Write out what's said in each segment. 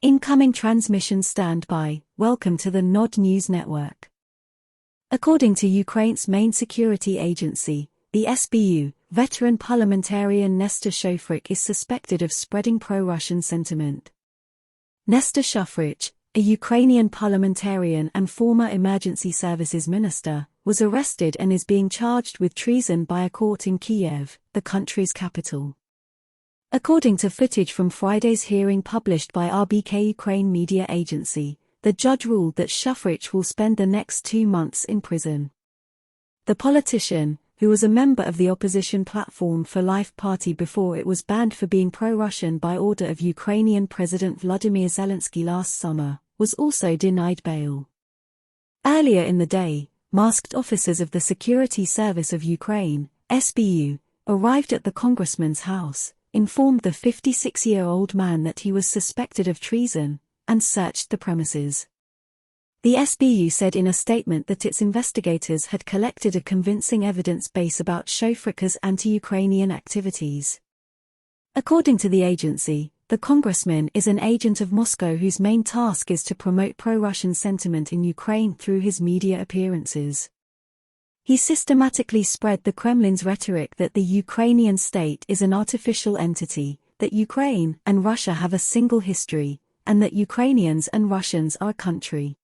Incoming transmission standby. Welcome to the Nod News Network. According to Ukraine's main security agency, the SBU, veteran parliamentarian Nestor Shufrich is suspected of spreading pro-Russian sentiment. Nestor Shufrich, a Ukrainian parliamentarian and former emergency services minister, was arrested and is being charged with treason by a court in Kiev, the country's capital. According to footage from Friday's hearing published by RBK Ukraine media agency, the judge ruled that Shufrich will spend the next 2 months in prison. The politician, who was a member of the opposition Platform for Life party before it was banned for being pro-Russian by order of Ukrainian President Volodymyr Zelensky last summer, was also denied bail. Earlier in the day, masked officers of the Security Service of Ukraine, SBU, arrived at the congressman's house, informed the 56-year-old man that he was suspected of treason, and searched the premises. The SBU said in a statement that its investigators had collected a convincing evidence base about Shufrich's anti-Ukrainian activities. According to the agency, the congressman is an agent of Moscow whose main task is to promote pro-Russian sentiment in Ukraine through his media appearances. He systematically spread the Kremlin's rhetoric that the Ukrainian state is an artificial entity, that Ukraine and Russia have a single history, and that Ukrainians and Russians are a country.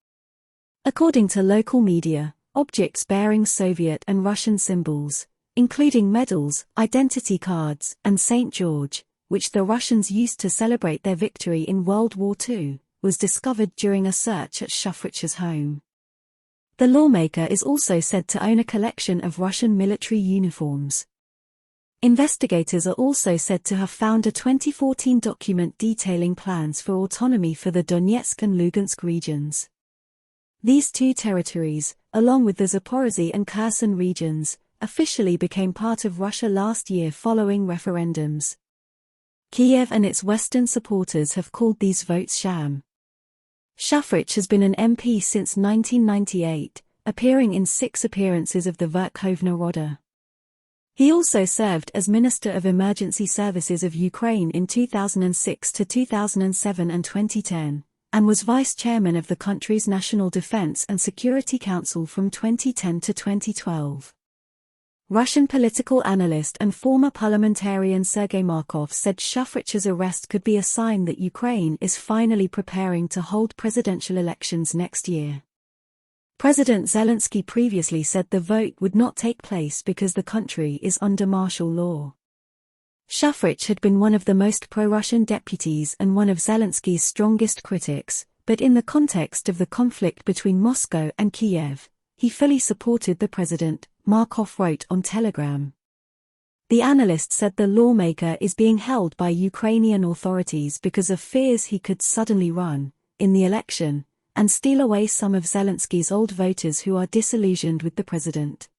According to local media, objects bearing Soviet and Russian symbols, including medals, identity cards, and St. George, which the Russians used to celebrate their victory in World War II, was discovered during a search at Shufrich's home. The lawmaker is also said to own a collection of Russian military uniforms. Investigators are also said to have found a 2014 document detailing plans for autonomy for the Donetsk and Lugansk regions. These two territories, along with the Zaporozhye and Kherson regions, officially became part of Russia last year following referendums. Kiev and its Western supporters have called these votes sham. Shufrich has been an MP since 1998, appearing in 6 appearances of the Verkhovna Rada. He also served as Minister of Emergency Services of Ukraine in 2006 to 2007 and 2010, and was Vice Chairman of the country's National Defense and Security Council from 2010 to 2012. Russian political analyst and former parliamentarian Sergei Markov said Shufrich's arrest could be a sign that Ukraine is finally preparing to hold presidential elections next year. President Zelensky previously said the vote would not take place because the country is under martial law. Shufrich had been one of the most pro-Russian deputies and one of Zelensky's strongest critics, but in the context of the conflict between Moscow and Kiev, he fully supported the president, Markov wrote on Telegram. The analyst said the lawmaker is being held by Ukrainian authorities because of fears he could suddenly run, in the election, and steal away some of Zelensky's old voters who are disillusioned with the president.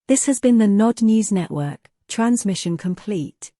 This has been the Nod News Network, transmission complete.